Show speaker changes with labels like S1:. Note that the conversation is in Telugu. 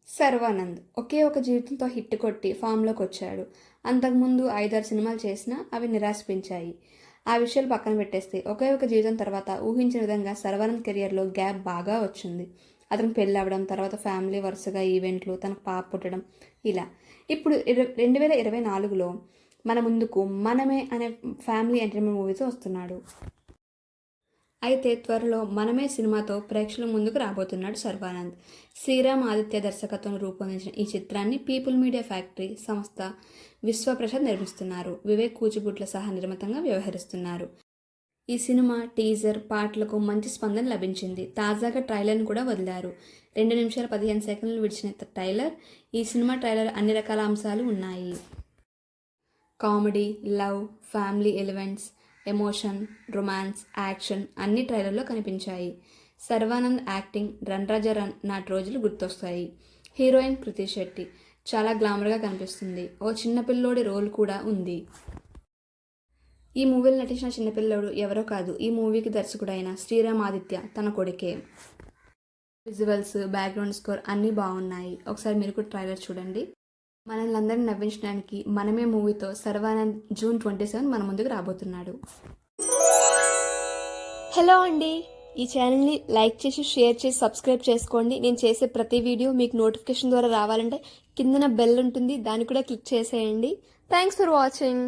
S1: శర్వానంద్ ఒకే ఒక జీవితంతో హిట్ కొట్టి ఫామ్లోకి వచ్చాడు. అంతకుముందు 5-6 సినిమాలు చేసినా అవి నిరాశపించాయి. ఆ విషయాలు పక్కన పెట్టేస్తే ఒకే ఒక జీవితం తర్వాత ఊహించిన విధంగా శర్వానంద్ కెరియర్లో గ్యాప్ బాగా వచ్చింది. అతను పెళ్ళి అవ్వడం, తర్వాత ఫ్యామిలీ, వరుసగా ఈవెంట్లు, తనకు పాప పుట్టడం, ఇలా. ఇప్పుడు 2024లో మన ముందుకు మనమే అనే ఫ్యామిలీ ఎంటర్టైన్మెంట్ మూవీతో వస్తున్నాడు. అయితే త్వరలో మనమే సినిమాతో ప్రేక్షకుల ముందుకు రాబోతున్నాడు శర్వానంద్. శ్రీరామ్ ఆదిత్య దర్శకత్వంలో రూపొందించిన ఈ చిత్రాన్ని పీపుల్ మీడియా ఫ్యాక్టరీ సంస్థ విశ్వప్రసాద్ నిర్మిస్తున్నారు. వివేక్ కూచిబుట్ల సహా నిర్మాతగా వ్యవహరిస్తున్నారు. ఈ సినిమా టీజర్, పాటలకు మంచి స్పందన లభించింది. తాజాగా ట్రైలర్ను కూడా వదిలారు. 2 నిమిషాల 15 సెకండ్లు విడిచిన ట్రైలర్. ఈ సినిమా ట్రైలర్ అన్ని రకాల అంశాలు ఉన్నాయి. Comedy, love, family elements, emotion, romance, action అన్ని ట్రైలర్లో కనిపించాయి. శర్వానంద్ యాక్టింగ్ రన్ రాజా రన్ నాటి రోజులు గుర్తొస్తాయి. హీరోయిన్ కృతి శెట్టి చాలా గ్లామర్గా కనిపిస్తుంది. ఓ చిన్నపిల్లోడి రోల్ కూడా ఉంది. ఈ మూవీలో నటించిన చిన్నపిల్లోడు ఎవరో కాదు, ఈ మూవీకి దర్శకుడైన శ్రీరామ్ ఆదిత్య తన కొడుకే. విజువల్స్, బ్యాక్గ్రౌండ్ స్కోర్ అన్నీ బాగున్నాయి. ఒకసారి మీరు కూడా ట్రైలర్ చూడండి. మనల్ని అందరినీ నవ్వించడానికి మనమే మూవీతో శర్వానంద్ జూన్ 27 మన ముందుకు రాబోతున్నాడు.
S2: హలో అండి, ఈ ఛానల్ని లైక్ చేసి, షేర్ చేసి, సబ్స్క్రైబ్ చేసుకోండి. నేను చేసే ప్రతి వీడియో మీకు నోటిఫికేషన్ ద్వారా రావాలంటే కిందన బెల్ ఉంటుంది, దాన్ని కూడా క్లిక్ చేసేయండి. Thanks for watching.